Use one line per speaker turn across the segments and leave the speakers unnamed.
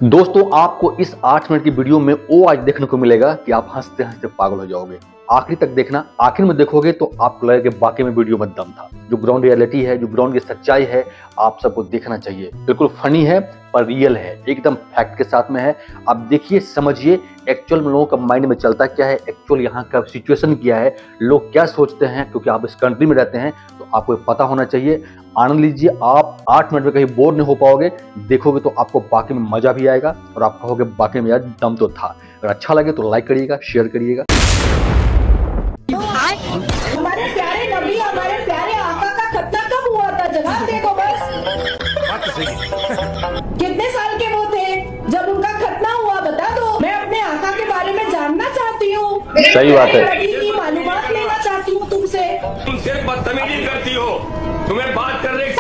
दोस्तों आपको इस 8 मिनट की वीडियो में वो आज देखने को मिलेगा कि आप हंसते हंसते पागल हो जाओगे। आखिरी तक देखना, आखिर में देखोगे तो आपको लगेगा कि वाकई में वीडियो में दम था। जो ग्राउंड रियलिटी है, जो ग्राउंड की सच्चाई है, आप सबको देखना चाहिए। बिल्कुल फनी है पर रियल है, एकदम फैक्ट के साथ में है। आप देखिए, समझिए एक्चुअल में लोगों का माइंड में चलता क्या है, एक्चुअल यहाँ का सिचुएशन क्या है, लोग क्या सोचते हैं, क्योंकि आप इस कंट्री में रहते हैं तो आपको पता होना चाहिए। आनंद लीजिए, आप 8 मिनट में कहीं बोर नहीं हो पाओगे। देखोगे तो आपको वाकई में मजा भी आएगा और आप कहोगे वाकई में यार दम तो था। अगर अच्छा लगे तो लाइक करिएगा, शेयर करिएगा।
हमारे प्यारे नबी, हमारे प्यारे आका का खतना कब हुआ था? जवाब देखो बस। कितने साल के वो थे जब उनका खतना हुआ? बता दो। मैं अपने आका के बारे में जानना चाहती हूँ।
सही बात है।
नबी की मालूमात लेना चाहती हूँ तुमसे।
तुम सिर्फ बदतमीजी करती हो। तुम्हें बात करने की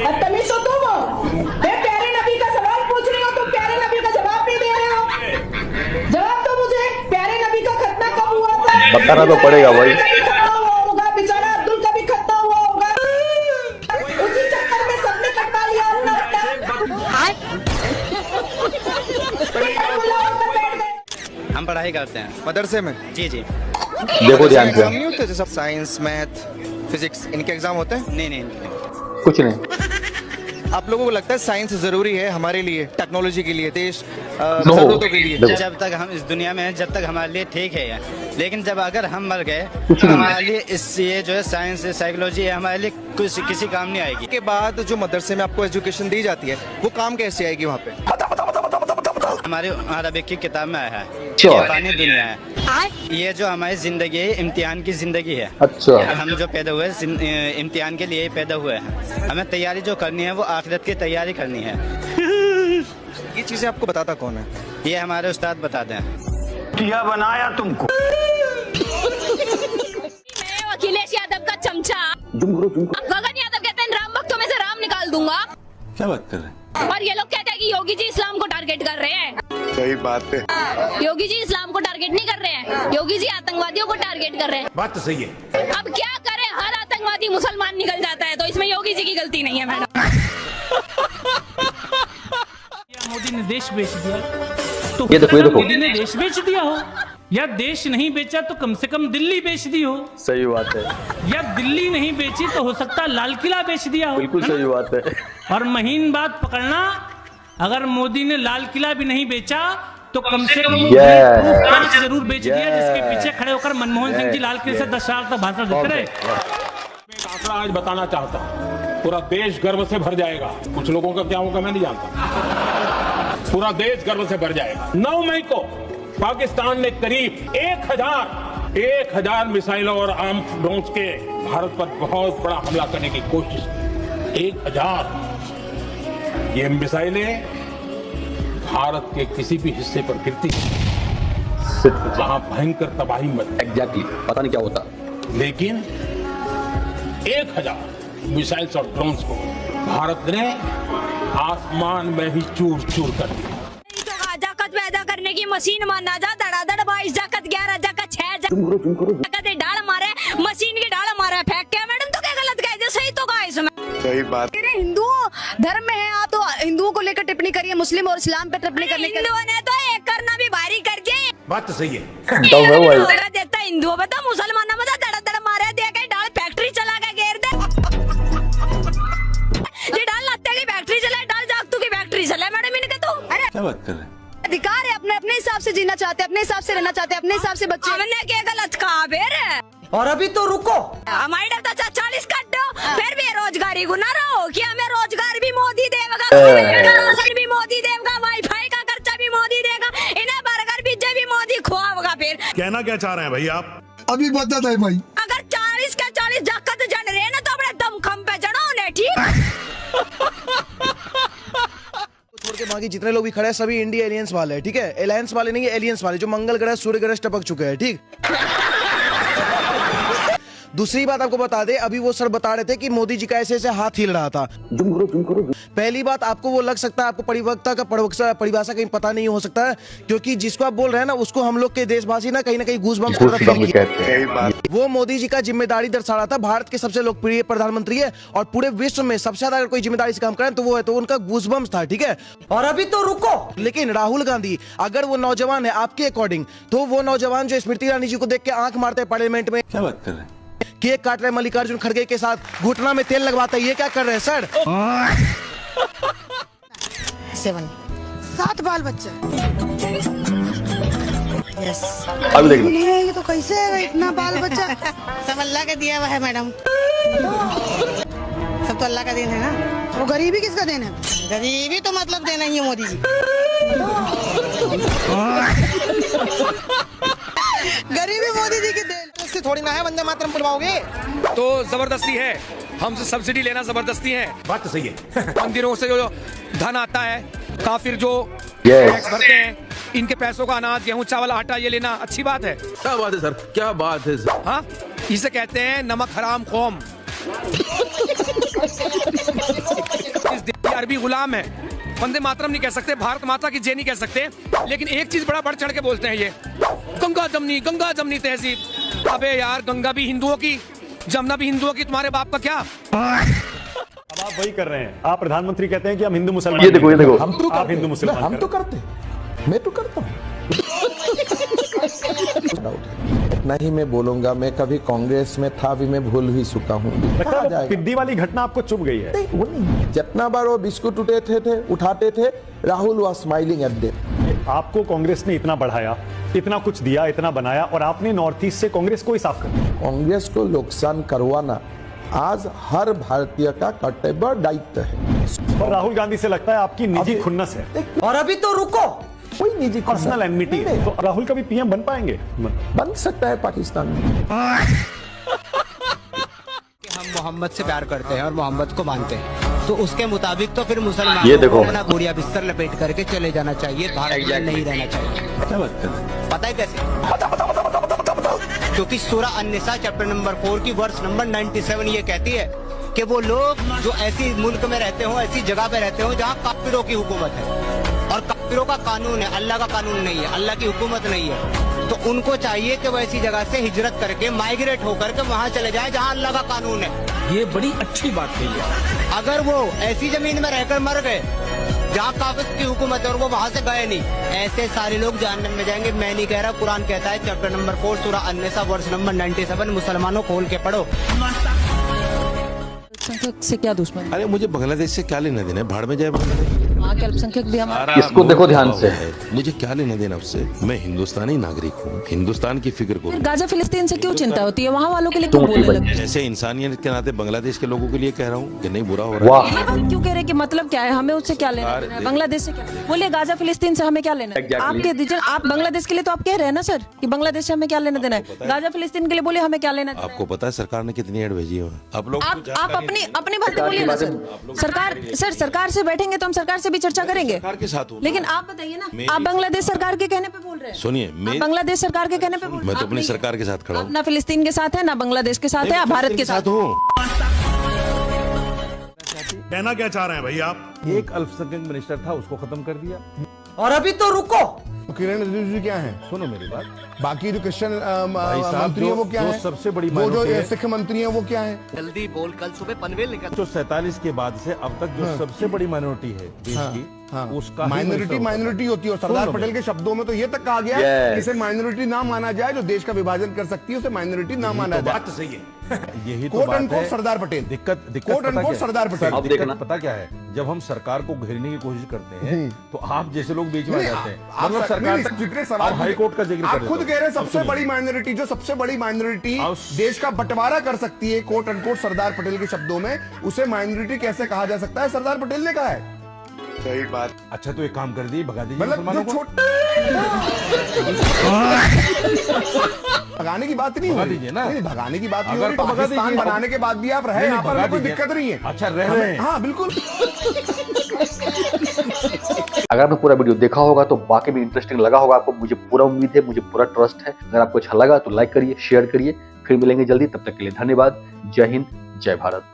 बदतमीज हो तुम। मैं प्यारे नबी का सवाल पूछ रही हूँ, तुम प्यारे नबी का जवाब नहीं दे रहे हो। जवाब दो मुझे, प्यारे नबी का खतना कब हुआ था?
बताना तो पड़ेगा भाई।
बेचारा अब्दुल का भी खतना हुआ होगा, उसी चक्कर में सबने कटवा लिया अपना।
हम पढ़ाई करते हैं
मदरसे में।
जी जी।
देखो ध्यान से,
एग्जाम नहीं होते जैसे साइंस, मैथ, फिजिक्स, इनके एग्जाम होते हैं?
नहीं नहीं नहीं।
कुछ नहीं।
आप लोगों को लगता है साइंस जरूरी है हमारे लिए, टेक्नोलॉजी के लिए, देश
No.
जरूरतों के लिए?
देखो।
जब तक हम इस दुनिया में हैं, जब तक हमारे लिए ठीक है, लेकिन जब अगर हम मर गए
कुछ
तो
नहीं।
हमारे लिए इस ये जो है साइंस है, साइकोलॉजी है, हमारे लिए कुछ किसी काम नहीं आएगी।
के बाद जो मदरसे में आपको एजुकेशन दी जाती है वो काम कैसे आएगी वहाँ पे?
हमारे अरबिक की किताब में आया है,
अच्छा।
ये फानी दुनिया है। ये जो हमारी जिंदगी है, इम्तिहान की जिंदगी है।
अच्छा।
हम जो पैदा हुए इम्तिहान के लिए ही पैदा हुए हैं। हमें तैयारी जो करनी है वो आखिरत की तैयारी करनी है।
ये चीजें आपको बताता कौन है?
ये हमारे उस्ताद बताते हैं।
किया बनाया तुमको।
मैं अखिलेश यादव का चमचा गगन यादव कहते हैं राम भक्तों में से राम निकाल दूंगा।
क्या बात कर रहे हैं?
और ये लोग कहते हैं कि योगी जी इस्लाम को टारगेट कर रहे हैं।
सही बात है।
योगी जी इस्लाम को टारगेट नहीं कर रहे हैं, योगी जी आतंकवादियों को टारगेट कर रहे हैं।
बात तो सही है।
अब क्या करें, हर आतंकवादी मुसलमान निकल जाता है, तो इसमें योगी जी की गलती नहीं है मैडम।
मोदी ने देश बेच दिया तो
ये देखो, ये देखो।
मोदी ने देश बेच दिया हो, या देश नहीं बेचा तो कम से कम दिल्ली बेच दी हो,
सही बात है,
या दिल्ली नहीं बेची तो हो सकता है लाल किला बेच दिया हो।
बिल्कुल सही बात है।
और महीन बात पकड़ना, अगर मोदी ने लाल किला भी नहीं बेचा तो कम से कम प्रूफ जरूर बेच दिया, जिसके पीछे खड़े होकर मनमोहन सिंह जी लाल किले से 10 साल तक भाषण देते रहे।
एक आंकड़ा आज बताना चाहता हूँ, पूरा देश गर्व से भर जाएगा। कुछ लोगों का क्या होगा मैं नहीं जानता, पूरा देश गर्व से भर जाएगा। 9 मई को पाकिस्तान ने करीब 1000 मिसाइलों और आर्म्स ड्रोन्स के भारत पर बहुत बड़ा हमला करने की कोशिश की। 1000 ये मिसाइलें भारत के किसी भी हिस्से पर गिरती वहां भयंकर तबाही मच।
एग्जैक्टली, पता नहीं क्या होता,
लेकिन 1000 मिसाइल्स और ड्रोन्स को भारत ने आसमान में ही चूर चूर कर दिया।
जाकत पैदा करने की मशीन माना जा, धड़ाधड़ 22 जाकत 11 जाकत 6 जाकत डाल मारे, मशीन की डाल मारे फेंक के। मैडम तो क्या गलत कह दिया, सही तो कहा इसमें।
सही बात।
हिंदू धर्म में है आप तो हिंदुओं को लेकर टिप्पणी करिए, मुस्लिम और इस्लाम पे टिप्पणी करने के।
हिंदुओं ने तो एक करना भी भारी कर दिया।
बात तो सही है।
तो है भाई।
देता हिंदुओं बता, मुसलमानों बता, धड़ाधड़ मारे दे के डाल फैक्ट्री चला के घेर दे। ये डाल लत्ते की फैक्ट्री चला, डाल जागतू की फैक्ट्री चला। मैडम इनके तो
क्या बात कर रहे हैं?
अधिकार है, अपने अपने हिसाब से जीना चाहते हैं, अपने हिसाब से रहना चाहते हैं, अपने हिसाब से बच्चे।
हमने क्या गलत कहा फिर?
और अभी तो रुको,
हमारी डर 40 काट दो, फिर बेरोजगारी गुना रहो कि हमें रोजगार भी मोदी देगा, राशन भी मोदी देगा, वाईफाई का खर्चा भी मोदी देगा, इन्हें बर्गर पिज्जा भी मोदी खुआएगा। फिर
कहना क्या चाह रहे हैं भाई आप?
अभी बता है भाई।
अगर 40 का 40 जाकत जन रहे ना तो अपने दम खम पे जड़ो उन्हें, ठीक?
छोड़ के बाकी जितने लोग भी खड़े हैं सभी इंडिया एलियंस वाले हैं, ठीक है? एलायंस वाले नहीं है, एलियंस वाले, जो मंगल ग्रह सूर्य ग्रह टपक चुके हैं, ठीक? दूसरी बात आपको बता दे, अभी वो सर बता रहे थे कि मोदी जी का ऐसे ऐसे हाथ हिल रहा था। पहली बात आपको वो लग सकता है, आपको परिवक्ता का परिभाषा कहीं पता नहीं हो सकता है, क्योंकि जिसको आप बोल रहे हैं ना उसको हम लोग के देशवासी ना कहीं गूज़बम्स की तरह फील किया। वो मोदी जी का जिम्मेदारी दर्शा रहा था। भारत के सबसे लोकप्रिय प्रधानमंत्री है और पूरे विश्व में सबसे ज्यादा अगर कोई जिम्मेदारी से काम करें तो वो है, तो उनका गूज़बम्स था, ठीक है। और अभी तो रुको, लेकिन राहुल गांधी अगर वो नौजवान है आपके अकॉर्डिंग, तो वो नौजवान जो स्मृति ईरानी जी को देख के आंख मारते हैं पार्लियामेंट में,
क्या बात कर रहे हैं?
केक काट रहे मल्लिकार्जुन खड़गे के साथ, घुटना में तेल लगवाता है, ये क्या कर रहे हैं सर?
7 बाल बच्चे। यस।
अभी देख लो।
नहीं रहेंगे तो कैसे है इतना बाल बच्चा? सब अल्लाह का दिया हुआ है मैडम। सब तो अल्लाह का देन है ना। वो गरीबी किसका देन है? गरीबी तो मतलब देना ही है मोदी जी। गरीबी मोदी जी की देन। इससे थोड़ी ना है वंदे मातरम बुलवाओगे
तो जबरदस्ती है, हमसे सब्सिडी लेना जबरदस्ती है। बात तो सही है। मंदिरों से जो धन आता है, काफिर जो टैक्स भरते हैं, इनके पैसों का अनाज, गेहूं, चावल, आटा ये लेना अच्छी बात है।
क्या बात है सर, क्या बात है सर।
हाँ, इसे कहते हैं नमक हराम कौम। इस देश के अरबी गुलाम है। वंदे मातरम नहीं कह सकते, भारत माता की जय नहीं कह सकते, लेकिन एक चीज बड़ा बढ़ चढ़ के बोलते हैं, ये गंगा जमनी तहजीब। अबे यार, गंगा भी हिंदुओं की, जमुना भी हिंदुओं की, तुम्हारे बाप का क्या?
अब आप वही कर रहे हैं। आप प्रधानमंत्री कहते हैं कि हम हिंदू मुसलमान,
ये देखो, ये देखो।
हम तो आप हिंदू मुसलमान,
हम तो करते, मैं तो करता हूँ।
इतना ही मैं बोलूंगा, मैं कभी कांग्रेस में था, अभी मैं भूल ही चुका हूँ।
पिद्दी वाली घटना आपको चुभ गई है?
जितना बार वो बिस्कुट उठाते थे, Rahul was smiling at them.
आपको कांग्रेस ने इतना बढ़ाया, इतना कुछ दिया, इतना बनाया, और आपने नॉर्थ ईस्ट से कांग्रेस को ही साफ कर दिया।
कांग्रेस को नुकसान करवाना आज हर भारतीय का कर्तव्य दायित्व है।
और राहुल गांधी से लगता है आपकी निजी खुन्नस है।
और अभी तो रुको,
कोई निजी
पर्सनल एनमिटी है। तो राहुल कभी पीएम बन पाएंगे?
बन सकता है पाकिस्तान में।
हम मोहम्मद से प्यार करते हैं और मोहम्मद को मानते हैं, तो उसके मुताबिक तो फिर मुसलमान
ये देखो,
अपना बोरिया बिस्तर लपेट करके चले जाना चाहिए, भारत में नहीं रहना चाहिए।
क्या बात कर रहे हैं?
पता है कैसे? क्योंकि सूरह अन-निसा चैप्टर नंबर 4 की वर्स नंबर 97 ये कहती है कि वो लोग जो ऐसी मुल्क में रहते हो, ऐसी जगह पे रहते हो जहाँ काफिरों की हुकूमत है, और काफिरों का कानून है, अल्लाह का कानून नहीं है, अल्लाह की हुकूमत नहीं है, तो उनको चाहिए कि वो ऐसी जगह से हिजरत करके, माइग्रेट होकर के वहाँ चले जाए जहाँ अल्लाह का कानून है।
ये बड़ी अच्छी बात कही है।
अगर वो ऐसी जमीन में रहकर मर गए जहाँ काफिर की हुकूमत है और वो वहाँ से गए नहीं, ऐसे सारे लोग जहन्नम में जाएंगे। मैं नहीं कह रहा, कुरान कहता है चैप्टर नंबर 4 सूरह अन-निसा वर्स नंबर 97। मुसलमानों खोल के पढ़ो।
अल्पसंख्यक से क्या दुश्मन?
अरे मुझे बांग्लादेश से क्या लेना देना है, भाड़ में जाए बांग्लादेश।
वहाँ के अल्पसंख्यक भी हमारे।
इसको देखो ध्यान से।
मुझे क्या लेना देना उससे, मैं हिंदुस्तानी नागरिक हूँ, हिंदुस्तान की फिक्र करूँ।
गाजा फिलिस्तीन से क्यों चिंता होती है? वहाँ वालों के लिए क्यों बोलने लगते हैं?
जैसे इंसानियत के नाते बांग्लादेश के लोगों के लिए कह रहा हूँ कि नहीं बुरा हो रहा है।
ये बात क्यों कह रहे हैं कि मतलब क्या है, हमें उससे क्या लेना देना है? बांग्लादेश से क्या? बोलिए, गाजा फिलिस्तीन से हमें क्या लेना है? आप कह दीजिए, आप बांग्लादेश के लिए तो आप कह रहे हैं ना सर कि बांग्लादेश से हमें क्या लेना देना है, गाजा फिलिस्तीन के लिए बोलिए हमें क्या लेना देना है?
आपको पता है सरकार ने कितनी एड भेजी है? आप लोग
आप अपनी बात बोलिए ना सर। सरकार से बैठेंगे तो हम सरकार से भी चर्चा करेंगे
के साथ हूँ।
लेकिन आप बताइए ना, आप बांग्लादेश सरकार के कहने पे बोल रहे हैं।
सुनिए,
मैं बांग्लादेश सरकार के कहने पे बोल रहे हैं।
मैं तो अपनी सरकार के साथ खड़ा हूँ।
ना फिलिस्तीन के साथ है, ना बांग्लादेश के साथ है, आप भारत के साथ
हूँ।
कहना क्या चाह रहे हैं भाई आप?
एक अल्पसंख्यक मिनिस्टर था, उसको खत्म कर दिया।
और अभी तो रुको,
किरण रिजिजू क्या है? सुनो मेरी बात, बाकी जो क्रिश्चियन
मंत्री है वो क्या है?
सबसे बड़ी
वो जो सिख मंत्री है वो क्या है?
जल्दी बोल, कल सुबह पनवेल निकल।
जो 47 के बाद से अब तक जो सबसे बड़ी माइनॉरिटी है देश की, उसका
माइनॉरिटी होती है। और सरदार पटेल के शब्दों में तो ये तक कहा गया कि इसे माइनॉरिटी ना माना जाए, जो देश का विभाजन कर सकती है उसे माइनॉरिटी ना माना जाए।
बात तो सही है।
यही तो बात है।
सरदार पटेल
दिक्कत
सरदार पटेल।
अब देखना,
पता क्या है, जब हम सरकार को घेरने की कोशिश करते हैं तो आप जैसे लोग बीच में आ जाते हैं। मतलब सरकार हाई कोर्ट का जिक्र
आप खुद कह रहे हैं सबसे बड़ी माइनॉरिटी, जो सबसे बड़ी माइनॉरिटी देश का बंटवारा कर सकती है, कोट अनकोट सरदार पटेल के शब्दों में, उसे माइनॉरिटी कैसे कहा जा सकता है? सरदार पटेल ने कहा है।
सही बात। अच्छा तो एक काम कर दिए, भगा दीजिए
मतलब
मुसलमानों को।
भगाने की बात नहीं हो रही
दीजिए ना,
नहीं, भगाने की बात नहीं हो
अगर
रही।
तो भगा
पाकिस्तान
दीजिए।
बनाने के बाद भी आप रहे, यहाँ पर कोई दिक्कत नहीं है।
अच्छा रह रहे हैं।
हाँ बिल्कुल।
अगर आपने पूरा वीडियो देखा होगा तो वाकई में इंटरेस्टिंग लगा होगा आपको, मुझे पूरा उम्मीद है, मुझे पूरा ट्रस्ट है। अगर आपको अच्छा लगा तो लाइक करिए, शेयर करिए, फिर मिलेंगे जल्दी, तब तक के लिए धन्यवाद। जय हिंद, जय भारत।